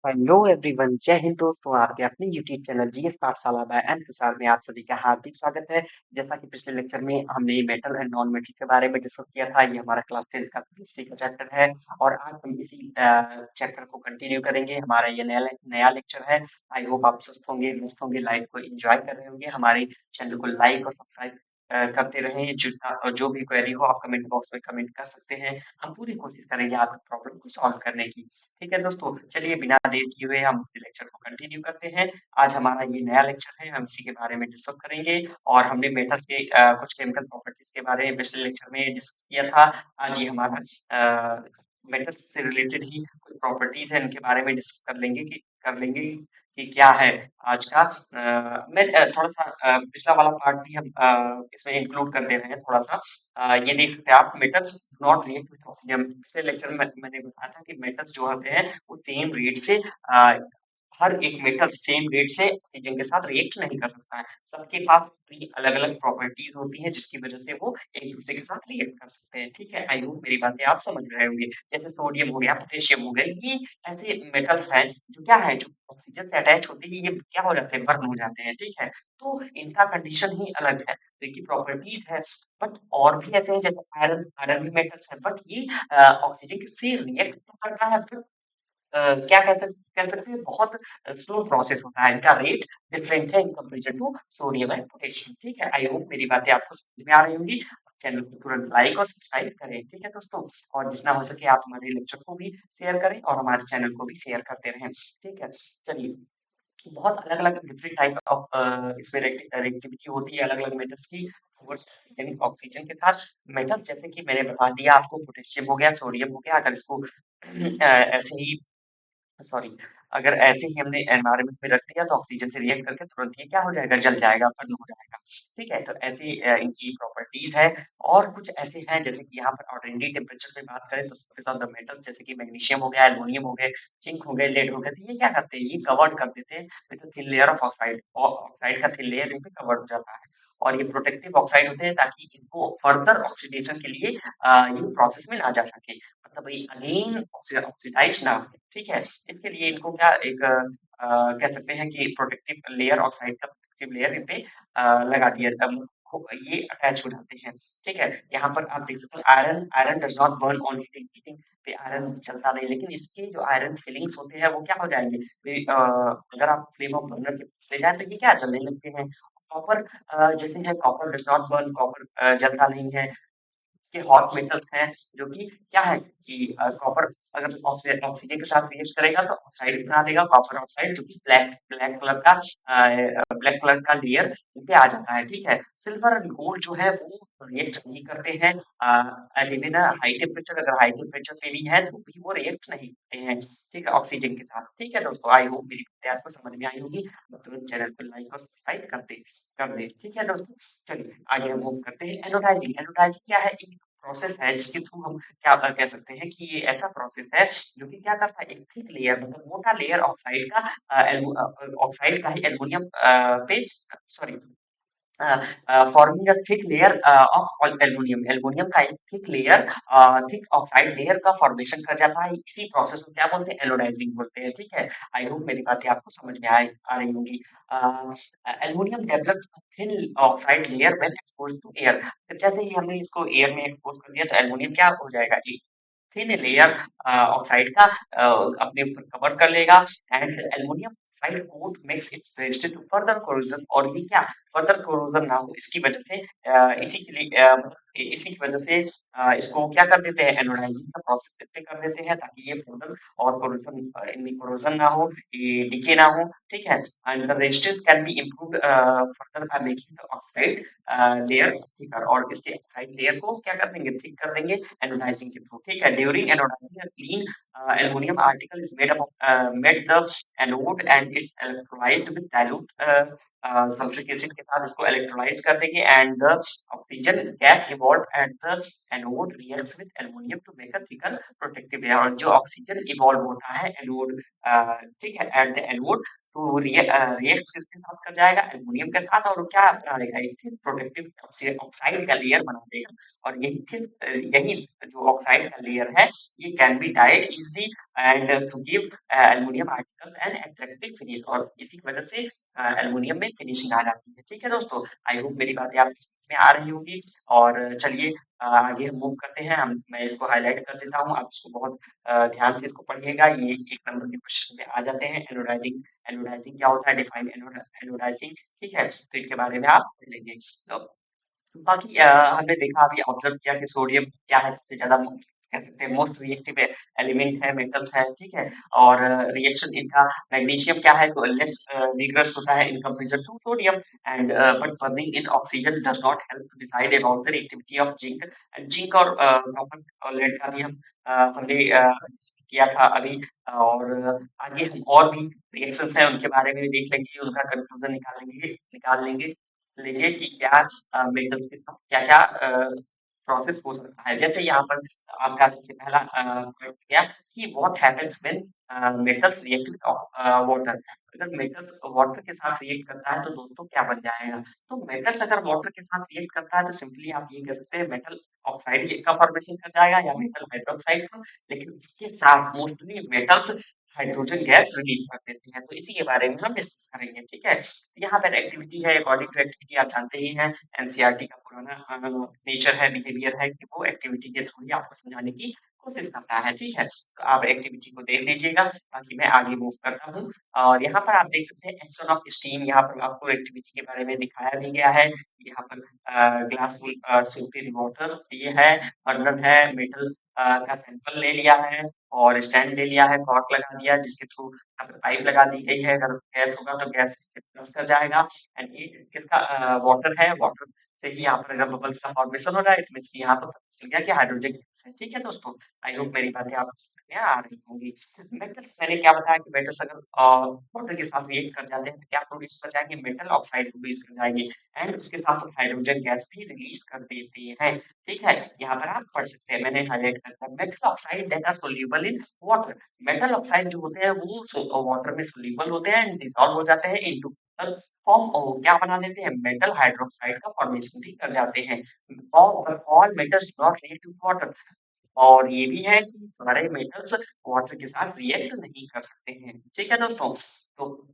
Hello everyone, जय हिंद दोस्तों। आपके अपने यूट्यूब चैनल जीएस पाठशाला बाय एम तुषार में आप सभी का हार्दिक स्वागत है। जैसा कि पिछले लेक्चर में हमने मेटल एंड नॉन मेटल के बारे में डिस्कस किया था। ये हमारा क्लास 10 का केमिस्ट्री का चैप्टर है और आज हम इसी चैप्टर को कंटिन्यू करेंगे। हमारा ये नया नया लेक्चर है। आई होप आप स्वस्थ होंगे, मस्त होंगे, लाइफ को एंजॉय कर रहे होंगे। हमारे चैनल को लाइक और सब्सक्राइब करते रहें। जो भी क्वेरी हो आप कमेंट बॉक्स में कमेंट कर सकते हैं। हम पूरी कोशिश करेंगे आपकी प्रॉब्लम को सॉल्व करने की। ठीक है दोस्तों, चलिए बिना देर किए हुए हम अपने लेक्चर को कंटिन्यू करते हैं। आज हमारा ये नया लेक्चर है, हम इसी के बारे में डिस्कस करेंगे और हमने मेटल के कुछ केमिकल प्रॉपर्टीज के बारे में पिछले लेक्चर में डिस्कस किया था। आज ये हमारा मेटल्स से रिलेटेड ही कुछ प्रॉपर्टीज है, इनके बारे में डिस्कस कर लेंगे कि क्या है आज का। मैं थोड़ा सा पिछला वाला पार्ट भी हम इसमें इंक्लूड कर दे रहे हैं थोड़ा सा। ये देख सकते हैं आप, metals not react with oxygen. पिछले लेक्चर में मैंने बताया था कि मेटल्स जो होते हैं वो सेम रेट से हर एक मेटल सेम रेट से ऑक्सीजन के साथ रिएक्ट नहीं कर सकता है। सबके पास अपनी अलग अलग प्रॉपर्टीज होती हैं जिसकी वजह से वो एक दूसरे के साथ रिएक्ट कर सकते हैं। ठीक है, आई होप मेरी बातें आप समझ रहे होंगे। जैसे सोडियम हो गया, पोटेशियम हो गया, ये ऐसे मेटल्स हैं जो क्या है, जो ऑक्सीजन से अटैच होते ही ये क्या हो जाते हैं, बर्न हो जाते हैं। ठीक है, तो इनका कंडीशन ही अलग है, तो इनकी प्रॉपर्टीज है। बट और भी ऐसे हैं जैसे आयरन, आयरन भी मेटल्स है, बट ये ऑक्सीजन से रिएक्ट तो करता है, but क्या कह सकते हैं, बहुत स्लो प्रोसेस होता है। इनका रेट डिफरेंट है in comparison to sodium and potassium. ठीक है, आई होप मेरी बातें आपको समझ में आ रही होंगी। चैनल को तुरंत लाइक और सब्सक्राइब करें। ठीक है दोस्तों, और जितना हो सके आप हमारे लेक्चर को भी शेयर करें और हमारे चैनल को भी शेयर करते रहें। ठीक है, चलिए। बहुत अलग-अलग डिफरेंट टाइप ऑफ इसमें रिएक्टिविटी होती है अलग-अलग मेटल्स की टुवर्ड्स ऑक्सीजन। ऑक्सीजन के साथ मेटल्स जैसे कि मैंने बता दिया आपको, पोटेशियम हो गया, सोडियम हो गया। अगर इसको ऐसे ही सॉरी अगर ऐसे ही हमने एनवायरनमेंट में रख दिया तो ऑक्सीजन से रिएक्ट करके तुरंत ये क्या हो जाएगा, जल जाएगा, बर्न हो जाएगा। ठीक है, तो ऐसी इनकी प्रॉपर्टीज है। और कुछ ऐसे हैं जैसे कि यहाँ पर ऑर्डिनरी टेम्परेचर पे बात करें तो सरफेस ऑफ द मेटल जैसे कि मैग्नीशियम हो गया, एल्युमिनियम हो गए, जिंक हो गए, लेड हो गए, तो ये क्या करते हैं, ये कवर्ड कर देते हैं with thin layer of oxide. Oxide का थिन लेयर इन पे कवर्ड हो जाता है और ये प्रोटेक्टिव ऑक्साइड होते हैं ताकि इनको फर्दर ऑक्सीडेशन के लिए ये प्रोसेस में ना जा सके, मतलब ये अगेन ऑक्सीडाइज ना हो। ठीक है, इसके लिए इनको क्या एक कह सकते हैं कि प्रोटेक्टिव लेयर, ऑक्साइड का प्रोटेक्टिव लेयर इन पे लगा दिया, ये अटैच हो जाते हैं। ठीक है, यहाँ पर आप देख सकते हैं iron, iron does not burn on heating. Heating पे आयरन चलता नहीं, लेकिन इसके जो आयरन फिलिंग्स होते हैं वो क्या हो जाएंगे, अगर आप फ्लेम ऑफ बर्नर के पास ले जाए तो ये क्या जलने लगते हैं। कॉपर जैसे है, copper does not burn, copper जलता नहीं है। के हॉट मेटल्स हैं जो कि क्या है कि कॉपर अगर ऑक्सीजन के साथ रिएक्ट करेगा तो ऑक्साइड बना देगा, कॉपर ऑक्साइड, जो कि ब्लैक ब्लैक कलर का लेयर पे आ जाता है। ठीक है, सिल्वर एंड गोल्ड जो है वो रिएक्ट नहीं करते हैं एंड इवन हाई टेम्परेचर, अगर हाई टेम्परेचर पे भी है तो भी वो रिएक्ट नहीं करते हैं। ठीक है, ऑक्सीजन के साथ। ठीक है दोस्तों, आई होप मेरी बातें आपको समझ में आई होगी। तुरंत चैनल को लाइक और सब्सक्राइब कर दे। ठीक है दोस्तों, चलिए आगे हम मूव करते हैं। एनोडाइजिंग, एनोडाइजिंग क्या है, एक प्रोसेस है जिसके थ्रू हम क्या कह सकते हैं कि ये ऐसा प्रोसेस है जो कि क्या करता है, एक थिक लेयर, मतलब मोटा लेयर ऑक्साइड का ऑक्साइड का ही एल्युमिनियम पे sorry forming a thick layer of aluminium, aluminium का एक thick layer, thick oxide layer का फॉर्मेशन कर जाता है। इसी प्रोसेस को क्या बोलते हैं, एनोडाइजिंग बोलते हैं। ठीक है, आई होप मेरी बातें आपको समझ में आ रही होंगी। Aluminium develops thin oxide layer when exposed to air. जैसे ही हमने इसको एयर में एक्सपोज कर दिया तो एल्युमिनियम क्या हो जाएगा, एक थिन लेयर ऑक्साइड का अपने ऊपर कवर कर लेगा and aluminium oxide coat makes its resistant to further corrosion. और ये क्या फर्दर कोरोजन ना हो इसकी वजह से इसी के लिए इसी की वजह से इसको क्या कर देते हैं, एनोडाइजिंग का प्रोसेस इस पे कर देते हैं ताकि ये फर्दर और कोरोजन, इनमें कोरोजन ना हो, ये डिके ना हो। ठीक है, and the resistance can be improved further by making the oxide layer thicker. और इसके ऑक्साइड लेयर को क्या कर देंगे, थिक कर देंगे एनोडाइजिंग के थ्रू। ठीक है, during anodising a clean aluminum article is made the anode and it's electrolyzed with dilute sulphuric acid के साथ इसको इलेक्ट्रोलाइज कर देंगे and the oxygen gas evolve at the anode reacts with aluminium to make a thicker protective layer. और जो oxygen evolve होता है anode ठीक है, एट द एनोड तो रिएक्ट किसके साथ कर जाएगा, एल्युमिनियम के साथ, और वो क्या बना देगा, एक थिन प्रोटेक्टिव ऑक्साइड का लेयर बना देगा। और यही जो ऑक्साइड का लेयर है, ये can be dyed easily and to give aluminium articles an attractive finish, और इसी की वजह से एल्युमिनियम में फिनिशिंग आ जाती है। ठीक है दोस्तों, आई होप मेरी बातें आपकी समझ में आ रही होगी। और चलिए आगे हम मूव करते हैं। हम मैं इसको हाईलाइट कर देता हूँ, आप इसको बहुत ध्यान से इसको पढ़िएगा। ये 1 नंबर के क्वेश्चन में आ जाते हैं। एनोडाइजिंग एनोडाइजिंग क्या होता है, डिफाइन एनोडाइजिंग, ठीक है? तो इनके बारे में आप पढ़ लेंगे। तो बाकी हमने देखा, अभी ऑब्जर्व किया कि सोडियम क्या है, सबसे ज़्यादा कह सकते हैं मोस्ट रिएक्टिव एलिमेंट है, मेटल्स है, ठीक है? और रिएक्शन इनका, मैग्नीशियम क्या है, तो लेस विग्रस होता है in comparison to sodium, and but burning in oxygen does not help to decide about the reactivity of zinc. And zinc और कॉपर और लेड का भी हमने किया था अभी। और आगे हम और भी रिएक्शंस हैं, उनके बारे में भी देख लेंगे, उनका कंक्लूजन निकाल लेंगे लेंगे कि क्या मेटल्स के साथ क्या-क्या प्रोसेस हो सकता है। जैसे यहाँ पर आपका सबसे पहला पॉइंट गया कि what happens when metals react with water. अगर मेटल्स वाटर के साथ रिएक्ट करता है तो दोस्तों क्या बन जाएगा? तो मेटल्स अगर वाटर के साथ रिएक्ट करता है तो सिंपली आप ये कह सकते हैं मेटल ऑक्साइड का फॉर्मेशन कर जाएगा या मेटल हाइड्रोक्साइड का। लेकिन इसके साथ mostly metals hydrogen gas release कर देते हैं। तो इसी के बारे में हम डिस्कस करेंगे, ठीक है? यहाँ पर एक्टिविटी है, अकॉर्डिंग टू एक्टिविटी आप जानते ही हैं, एनसीईआरटी का पुराना नेचर है, बिहेवियर है कि वो एक्टिविटी के थ्रू ही आपको समझाने की कोशिश करता है, ठीक है? तो आप एक्टिविटी को देख लीजिएगा, बाकी मैं आगे मूव करता हूँ। और यहाँ पर आप देख सकते हैं एक्शन ऑफ स्टीम, यहाँ पर आपको एक्टिविटी के बारे में दिखाया भी गया है। यहाँ पर ग्लास फुल सोटेड वाटर ये है, बर्नर है, मेटल का सैंपल ले लिया है और स्टैंड ले लिया है, कॉर्क लगा दिया जिसके थ्रू यहाँ पे पाइप लगा दी गई है। अगर गैस होगा तो गैस से प्लस कर जाएगा। एंड ये किसका वाटर है, वाटर से ही यहाँ पर अगर बबल्स का फॉर्मेशन हो रहा है, इट मीन्स यहाँ पर पता चल गया कि हाइड्रोजन गैस है। ठीक है दोस्तों, आई होप मेरी बातें आपको समझ में आ रही होंगी। मेटल्स, मैंने क्या बताया कि मेटल्स अगर वाटर के साथ रिएक्ट कर जाते हैं तो क्या प्रोड्यूस कर जाएंगे, मेटल ऑक्साइड प्रोड्यूस कर जाएंगे, एंड उसके साथ हाइड्रोजन गैस भी रिलीज कर देते हैं। ठीक है, यहाँ पर आप पढ़ सकते हैं, मैंने हाईलाइट कर दिया, metal oxide that are soluble in water. Metal oxide जो होते हैं वो वाटर में सोल्यूबल होते हैं एंड डिसॉल्व हो जाते हैं इनटू फॉर्म, क्या बना देते हैं, मेटल हाइड्रोक्साइड का फॉर्मेशन भी कर जाते हैं। All metals do not react with water, और ये भी है कि सारे मेटल्स वाटर के साथ रिएक्ट नहीं कर सकते हैं। ठीक है दोस्तों, तो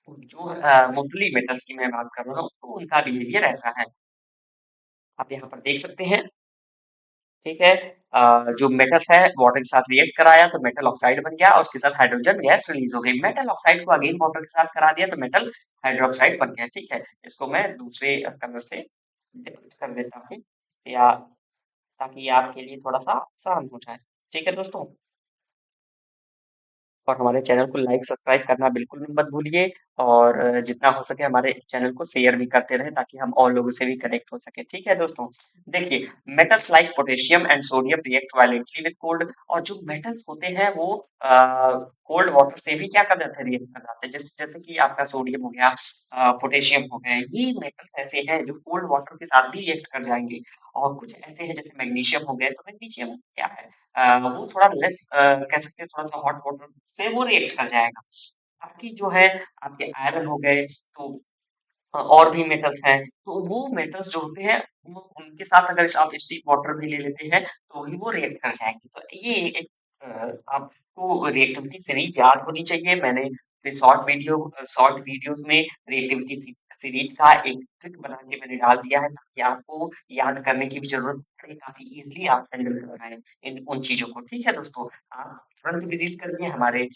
जो मोस्टली मेटल्स की मैं बात कर रहा हूँ तो उनका बिहेवियर ऐसा है, आप यहाँ पर देख सकते हैं। ठीक है, जो मेटल्स है वाटर के साथ रिएक्ट कराया तो मेटल ऑक्साइड बन गया और उसके साथ हाइड्रोजन गैस रिलीज हो गई। मेटल ऑक्साइड को अगेन वाटर के साथ करा दिया तो मेटल हाइड्रोक्साइड बन गया। ठीक है, इसको मैं दूसरे कलर से डिपिक्ट कर देता हूँ या ताकि आपके लिए थोड़ा सा आसान हो जाए। ठीक है दोस्तों, और हमारे चैनल को लाइक सब्सक्राइब करना बिल्कुल भी मत भूलिए, और जितना हो सके हमारे चैनल को शेयर भी करते रहें ताकि हम और लोगों से भी कनेक्ट हो सके। ठीक है दोस्तों, देखिए metals like potassium and sodium react violently with cold, और जो मेटल्स होते हैं वो कोल्ड वाटर से भी क्या कर जाते हैं, रिएक्ट कर जाते हैं। जैसे जैसे कि आपका सोडियम हो गया, पोटेशियम हो गए, ये मेटल्स ऐसे हैं जो कोल्ड वाटर के साथ भी रिएक्ट कर जाएंगे। और कुछ ऐसे हैं जैसे मैग्नीशियम हो गए, तो मैग्नीशियम क्या है, वो थोड़ा लेस कह सकते हैं, थोड़ा सा हॉट वाटर से वो रिएक्ट कर जाएगा। बाकी जो है आपके आयरन हो गए, तो और भी मेटल्स हैं, तो वो मेटल्स जो होते हैं वो उनके साथ अगर आप स्टीम वाटर भी ले लेते हैं तो भी वो रिएक्ट कर जाएंगे। तो ये एक आपको रिएक्टिविटी सीरीज याद होनी चाहिए। मैंने अपने शॉर्ट वीडियोस में रिएक्टिविटी सीरीज का एक ट्रिक बना के मैंने डाल दिया है ताकि आपको याद करने की भी जरूरत पड़े, काफी इजिली आप हैंडल कर पाएं इन उन चीजों को। ठीक है दोस्तों, आप तुरंत विजिट करिए हमारे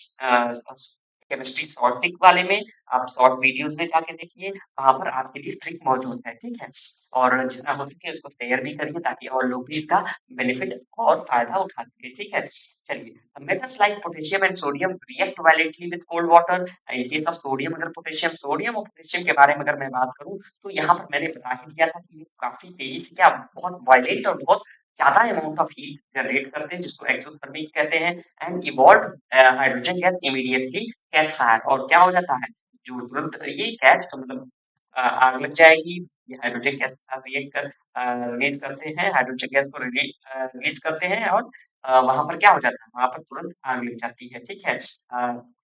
केमिस्ट्री शॉर्ट ट्रिक वाले में, आप शॉर्ट वीडियोस में जाके देखिए, वहाँ पर आपके लिए ट्रिक मौजूद है। ठीक है, और जितना हो सके उसको शेयर भी करिए ताकि और लोग भी इसका बेनिफिट और फायदा उठा सके। ठीक है, चलिए, metals like potassium and sodium react violently with cold water. In case of sodium, अगर सोडियम और पोटेशियम के बारे में अगर मैं बात करूं तो यहाँ पर मैंने बता ही दिया था कि ये काफी तेजी से क्या बहुत वायलेंट और बहुत ज्यादा अमाउंट ऑफ हीट जनरेट करते हैं जिसको एक्सोथर्मिक कहते हैं। And evolve hydrogen gas immediately catch fire, और क्या हो जाता है, जो तुरंत ये कैच मतलब आग लग जाएगी। ये हाइड्रोजन गैस के साथ रिएक्ट कर रिलीज करते हैं, हाइड्रोजन गैस को रिलीज करते हैं और वहाँ पर क्या हो जाता है, वहाँ पर तुरंत आग लग जाती है, ठीक है?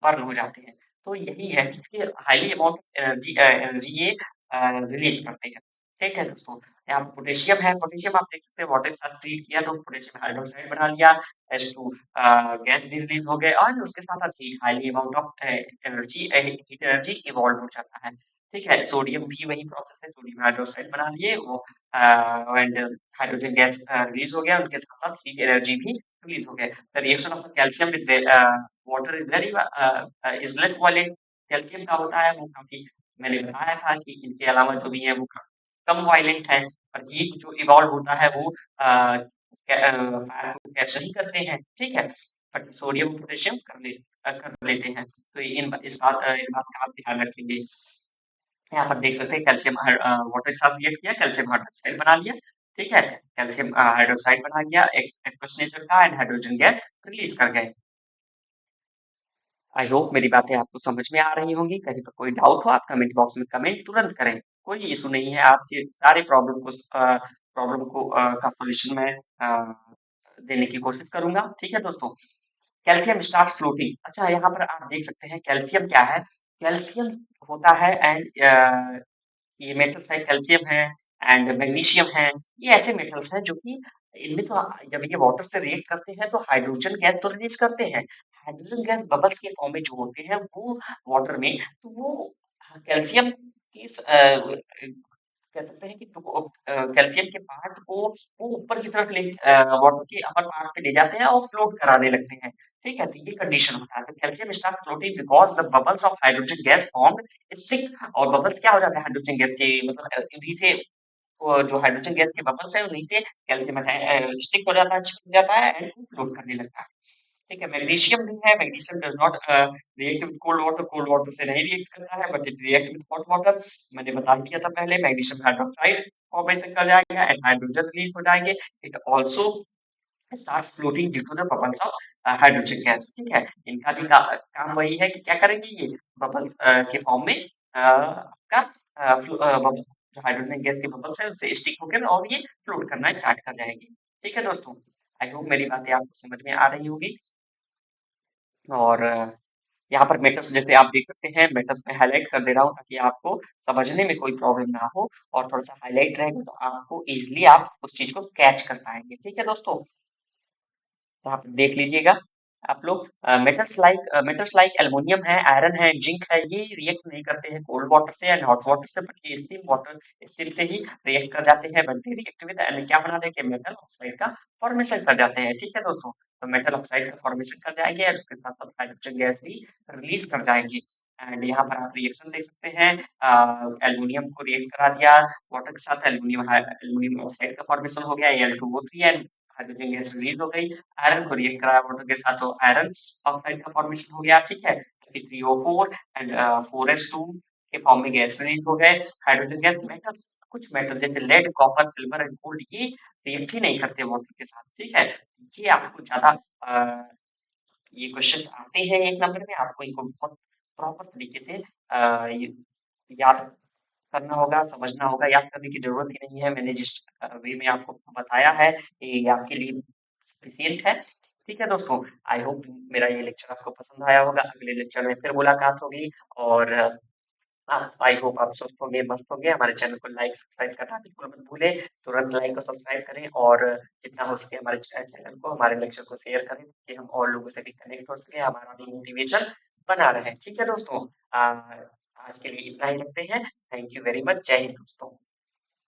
बर्न हो जाते हैं। तो यही है कि हाईली अमाउंट ऑफ एनर्जी ये रिलीज़ करते हैं। ठीक है दोस्तों? यहाँ पे पोटेशियम है, पोटेशियम आप देख सकते हैं वाटर के साथ ट्रीट किया तो पोटेशियम हाइड्रोक्साइड बना लिया, H2 गैस भी रिलीज़ हो गए और उसके साथ-साथ heat highly amount of energy heat energy evolve हो जाता है। ठीक है? सोडियम भी वही प्रोसेस है, सोडियम हाइड्रोक्साइड बना लिए वो एंड हाइड्रोजन गैस रिलीज़ हो गया, उनके साथ-साथ हीट एनर्जी भी रिलीज़ हो गया। The reaction of calcium with water is very is less violent. Calcium का होता है वो काफ़ी मैंने बताया था कि इनके अलावा जो भी है वो कम वायलेंट है और हीट जो इवॉल्व होता है वो फायर को कैच नहीं करते हैं, ठीक है? बट सोडियम पोटेशियम कर लेते हैं। तो इस बात का आप ध्यान रखेंगे। यहाँ पर देख सकते हैं कैल्शियम वाटर के साथ रिएक्ट किया, कैल्शियम हाइड्रोक्साइड बना लिया, ठीक है? कैल्शियम हाइड्रोक्साइड बना लिया, एक एक्वस नेचर का एंड हाइड्रोजन गैस रिलीज़ कर गए। आई होप मेरी बातें आपको समझ में आ रही होंगी। कहीं पर कोई डाउट हो आप कमेंट बॉक्स में कमेंट तुरंत करें। कोई इश्यू नहीं है, आपके सारे प्रॉब्लम को का सॉल्यूशन मैं देने की कोशिश करूँगा। ठीक है दोस्तों? Calcium starts floating. अच्छा यहाँ पर आप देख सकते हैं कैल्शियम क्या है? कैल्शियम होता है ये मेटल्स है कैल्शियम है एंड मैग्नीशियम है। ये ऐसे मेटल्स हैं जो कि इनमें तो जब ये वाटर से रिएक्ट करते हैं तो हाइड्रोजन गैस तो रिलीज़ करते हैं। हाइड्रोजन गैस बबल्स के फॉर्म में जो होते हैं वो वाटर में तो वो कैल्शियम की कह सकते हैं कि कैल्शियम के पार्ट को वो ऊपर की तरफ वाटर के अपर पार्ट पे ले जाते हैं और फ्लोट कराने लगते हैं। ठीक है? तो ये कंडीशन होता है। तो calcium start floating because the bubbles of hydrogen gas formed stick और बबल्स क्या हो जाता है हाइड्रोजन गैस के मतलब इन्हीं से वो जो हाइड्रोजन गैस के बबल्स हैं उन्हीं से कैल्शियम स्टिक हो जाता है, चिपक जाता है एंड फ्लोट करने लगता है। ठीक है, मैग्नीशियम भी है, magnesium does not react with cold water से नहीं रिएक्ट करता है but it react with hot water. मैंने बता दिया था पहले मैग्नीशियम हाइड्रॉक्साइड फॉर्मेशन कर जाएगा एंड हाइड्रोजन रिलीज़ हो जाएँगे। It also starts floating due to the bubbles of hydrogen gas, ठीक है? इनका भी काम वही है कि क्या करेंगे ये बबल्स के फॉर्म में आपका बबल जो हाइड्रोजन गैस के बबल्स हैं उससे स्टिक होकर और ये फ्लोट करना स्टार्ट कर जाएँगे। ठीक है दोस्तों? आई होप मेरी बातें आपको समझ में आ रही होगी। और यहाँ पर मेटल्स जैसे आप देख सकते हैं मेटल्स में हाईलाइट कर दे रहा हूँ ताकि आपको समझने में कोई प्रॉब्लम ना हो और थोड़ा सा हाईलाइट रहेगा तो आपको इजीली आप उस चीज को कैच कर पाएंगे। ठीक है दोस्तों? तो आप देख लीजिएगा आप लोग मेटल्स लाइक एल्युमिनियम है, आयरन है, जिंक है, ये रिएक्ट नहीं करते हैं कोल्ड वाटर से एंड हॉट वाटर से बट ये स्टीम से ही रिएक्ट कर जाते हैं but they react with and क्या बना देंगे मेटल ऑक्साइड का फॉर्मेशन कर जाते हैं। ठीक है दोस्तों? तो मेटल ऑक्साइड का फॉर्मेशन कर जाएंगे और उसके साथ साथ हाइड्रोजन गैस भी रिलीज कर जाएंगे एंड यहाँ पर आप रिएक्शन देख सकते हैं एल्युमिनियम को रिएक्ट करा दिया वाटर के साथ एल्युमिनियम ऑक्साइड का फॉर्मेशन हो गया Al2O3 and hydrogen gas release हो गई। आयरन को रिएक्ट कराया वाटर के साथ तो आयरन ऑक्साइड का फॉर्मेशन हो गया। ठीक है? Fe3O4 एंड 4s2 के फॉर्म में गैस रिलीज हो गए। हाइड्रोजन गैस मेटल्स कुछ मेटल जैसे lead copper silver and gold ये रिएक्ट ही नहीं करते वाटर के साथ। ठीक है? ये आपको ज्यादा ये क्वेश्चंस आते हैं एक नंबर में आपको इनको बहुत प्रॉपर तरीके से ये याद करना होगा, समझना होगा, याद करने की ज़रूरत ही नहीं है। मैंने जिस वे में आपको बताया है, ये आपके लिए सफिशिएंट है। ठीक है दोस्तों? आई होप मेरा ये लेक्चर आपको पसंद आया होगा। अगले लेक्चर में फिर मुलाकात होगी और आप आई होप आप स्वस्थ होंगे, मस्त होंगे। हमारे चैनल को लाइक, सब्सक्राइब करना बिल्कुल मत भूलें। तुरंत लाइक और सब्सक्राइब करें और जितना हो सके हमारे चैनल को, हमारे लेक्चर को शेयर करें ताकि हम और लोगों से भी कनेक्ट हो सकें, हमारा भी मोटिवेशन बना रहे। ठीक है दोस्तों? आज के लिए इतना ही रखते हैं। Thank you very much. जय हिंद दोस्तों।